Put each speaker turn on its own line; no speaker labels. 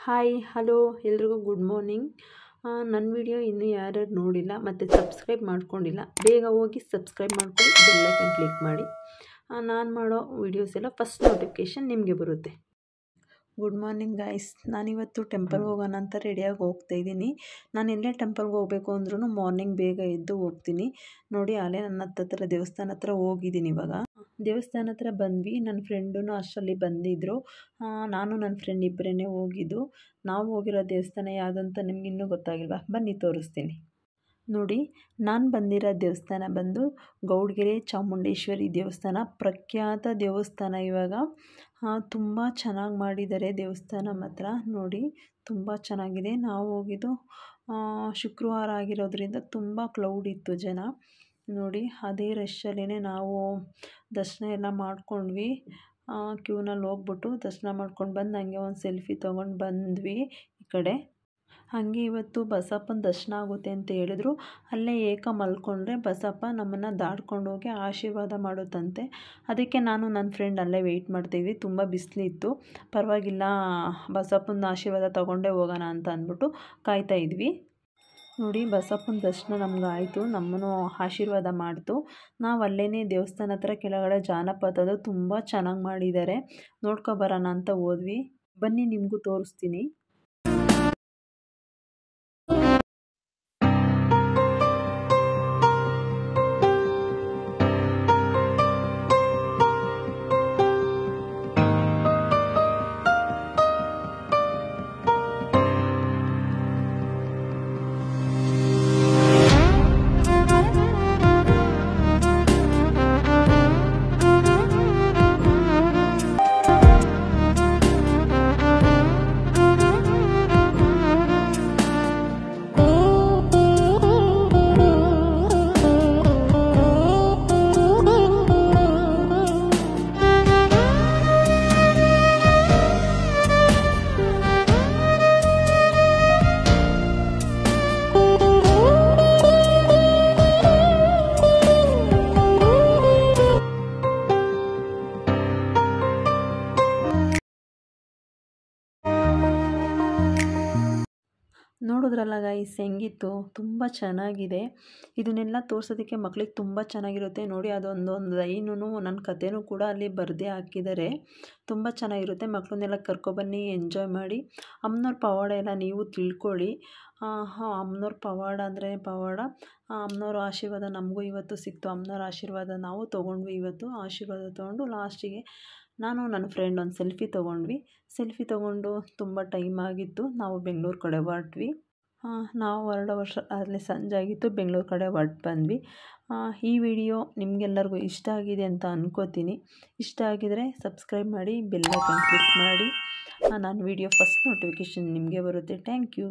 Hi hello ಎಲ್ರಿಗೂ good morning. ನನ್ನ video ಇನ್ನೂ ಯಾರ್ಯಾರು ನೋಡಿಲ್ಲ ಮತ್ತು ಸಬ್ಸ್ಕ್ರೈಬ್ ಮಾಡ್ಕೊಂಡಿಲ್ಲ ಬೇಗ ಹೋಗಿ ಸಬ್ಸ್ಕ್ರೈಬ್ ಮಾಡ್ಕೊಂಡು ಬೆಲ್ ಐಕಾನ್ ಕ್ಲಿಕ್ ಮಾಡಿ. ನಾನು ಮಾಡೋ ವೀಡಿಯೋಸ್ ಎಲ್ಲ ಫಸ್ಟ್ ನೋಟಿಫಿಕೇಷನ್ ನಿಮಗೆ ಬರುತ್ತೆ. Good morning guys. ನಾನಿವತ್ತು ಟೆಂಪಲ್ಗೆ ಹೋಗೋಣ ಅಂತ ರೆಡಿಯಾಗಿ ಹೋಗ್ತಾಯಿದ್ದೀನಿ. ನಾನು ಎಲ್ಲೇ ಟೆಂಪಲ್ಗೆ ಹೋಗಬೇಕು ಅಂದ್ರೂ ಮಾರ್ನಿಂಗ್ ಬೇಗ ಎದ್ದು ಹೋಗ್ತೀನಿ. ನೋಡಿ ಅಲ್ಲೇ ನನ್ನ ಹತ್ರ ದೇವಸ್ಥಾನ ಹತ್ರ ಹೋಗಿದ್ದೀನಿ. ಇವಾಗ ದೇವಸ್ಥಾನ ಹತ್ರ ಬಂದ್ವಿ. ನನ್ನ ಫ್ರೆಂಡೂ ಅಷ್ಟರಲ್ಲಿ ಬಂದಿದ್ದರು. ನಾನು ನನ್ನ ಫ್ರೆಂಡ್ ಇಬ್ಬರೇ ಹೋಗಿದ್ದು. ನಾವು ಹೋಗಿರೋ ದೇವಸ್ಥಾನ ಯಾವುದಂತ ನಿಮ್ಗೆ ಇನ್ನೂ ಗೊತ್ತಾಗಿಲ್ವಾ? ಬನ್ನಿ ತೋರಿಸ್ತೀನಿ. ನೋಡಿ, ನಾನು ಬಂದಿರೋ ದೇವಸ್ಥಾನ ಬಂದು ಗೌಡಗೆರೆ ಚಾಮುಂಡೇಶ್ವರಿ ದೇವಸ್ಥಾನ, ಪ್ರಖ್ಯಾತ ದೇವಸ್ಥಾನ. ಇವಾಗ ತುಂಬ ಚೆನ್ನಾಗಿ ಮಾಡಿದ್ದಾರೆ ದೇವಸ್ಥಾನ ಮಾತ್ರ. ನೋಡಿ ತುಂಬ ಚೆನ್ನಾಗಿದೆ. ನಾವು ಹೋಗಿದ್ದು ಶುಕ್ರವಾರ ಆಗಿರೋದ್ರಿಂದ ತುಂಬ ಕ್ಲೌಡ್ ಇತ್ತು ಜನ. ನೋಡಿ ಅದೇ ರಶಲ್ಲೇ ನಾವು ದರ್ಶನ ಎಲ್ಲ ಮಾಡ್ಕೊಂಡ್ವಿ. ಕ್ಯೂನಲ್ಲಿ ಹೋಗ್ಬಿಟ್ಟು ದರ್ಶನ ಮಾಡ್ಕೊಂಡು ಬಂದು ಹಂಗೆ ಒಂದು ಸೆಲ್ಫಿ ತೊಗೊಂಡು ಬಂದ್ವಿ ಈ ಕಡೆ. ಹಾಗೆ ಇವತ್ತು ಬಸಪ್ಪನ ದರ್ಶನ ಆಗುತ್ತೆ ಅಂತ ಹೇಳಿದ್ರು. ಅಲ್ಲೇ ಏಕ ಮಲ್ಕೊಂಡ್ರೆ ಬಸಪ್ಪ ನಮ್ಮನ್ನು ದಾಟ್ಕೊಂಡು ಹೋಗಿ ಆಶೀರ್ವಾದ ಮಾಡುತ್ತಂತೆ. ಅದಕ್ಕೆ ನಾನು ನನ್ನ ಫ್ರೆಂಡ್ ಅಲ್ಲೇ ವೆಯ್ಟ್ ಮಾಡ್ತಿದ್ವಿ. ತುಂಬ ಬಿಸಿಲಿತ್ತು, ಪರವಾಗಿಲ್ಲ ಬಸಪ್ಪನ ಆಶೀರ್ವಾದ ತೊಗೊಂಡೇ ಹೋಗೋಣ ಅಂತ ಅಂದ್ಬಿಟ್ಟು ಕಾಯ್ತಾ ಇದ್ವಿ. ನೋಡಿ ಬಸಪ್ಪನ ದರ್ಶನ ನಮ್ಗೆ ಆಯಿತು, ನಮ್ಮನ್ನು ಆಶೀರ್ವಾದ ಮಾಡ್ತು. ನಾವು ಅಲ್ಲೇ ದೇವಸ್ಥಾನ ಹತ್ರ ಕೆಳಗಡೆ ಜಾನಪದದು ತುಂಬ ಚೆನ್ನಾಗಿ ಮಾಡಿದ್ದಾರೆ, ನೋಡ್ಕೊಬರೋಣ ಅಂತ ಹೋದ್ವಿ. ಬನ್ನಿ ನಿಮಗೂ ತೋರಿಸ್ತೀನಿ. ನೋಡಿದ್ರಲ್ಲ ಗೈಸ್ ಹೆಂಗಿತ್ತು, ತುಂಬ ಚೆನ್ನಾಗಿದೆ. ಇದನ್ನೆಲ್ಲ ತೋರಿಸೋದಕ್ಕೆ ಮಕ್ಳಿಗೆ ತುಂಬ ಚೆನ್ನಾಗಿರುತ್ತೆ. ನೋಡಿ ಅದೊಂದೊಂದು ಲೈನು ನನ್ನ ಕಥೆನೂ ಕೂಡ ಅಲ್ಲಿ ಬರೆದೇ ಹಾಕಿದ್ದಾರೆ. ತುಂಬ ಚೆನ್ನಾಗಿರುತ್ತೆ. ಮಕ್ಕಳನ್ನೆಲ್ಲ ಕರ್ಕೊಬನ್ನಿ, ಎಂಜಾಯ್ ಮಾಡಿ. ಅಮ್ಮನವ್ರ ಪವಾಡ ಎಲ್ಲ ನೀವು ತಿಳ್ಕೊಳ್ಳಿ. ಅಮ್ಮನವ್ರ ಪವಾಡ ಅಂದರೆ ಪವಾಡ. ಅಮ್ಮನವ್ರ ಆಶೀರ್ವಾದ ನಮಗೂ ಇವತ್ತು ಸಿಕ್ತು. ಅಮ್ಮನವ್ರ ಆಶೀರ್ವಾದ ನಾವು ತೊಗೊಂಡ್ವಿ. ಇವತ್ತು ಆಶೀರ್ವಾದ ತೊಗೊಂಡು ಲಾಸ್ಟಿಗೆ ನಾನು ನನ್ನ ಫ್ರೆಂಡ್ ಒಂದು ಸೆಲ್ಫಿ ತೊಗೊಂಡ್ವಿ. ಸೆಲ್ಫಿ ತೊಗೊಂಡು ತುಂಬ ಟೈಮ್ ಆಗಿತ್ತು. ನಾವು ಬೆಂಗಳೂರು ಕಡೆ ಹೊರಟ್ವಿ. ನಾವು ಹೊರಡೋ ವರ್ಷ ಅಲ್ಲಿ ಸಂಜೆ ಆಗಿತ್ತು, ಬೆಂಗಳೂರು ಕಡೆ ಹೊರಟು ಬಂದ್ವಿ. ಈ ವಿಡಿಯೋ ನಿಮಗೆಲ್ಲರಿಗೂ ಇಷ್ಟ ಆಗಿದೆ ಅಂತ ಅನ್ಕೋತೀನಿ. ಇಷ್ಟ ಆಗಿದರೆ ಸಬ್ಸ್ಕ್ರೈಬ್ ಮಾಡಿ, ಬೆಲ್ ಐಕಾನ್ ಕ್ಲಿಕ್ ಮಾಡಿ. ನಾನು ವಿಡಿಯೋ ಫಸ್ಟ್ ನೋಟಿಫಿಕೇಷನ್ ನಿಮಗೆ ಬರುತ್ತೆ. Thank you.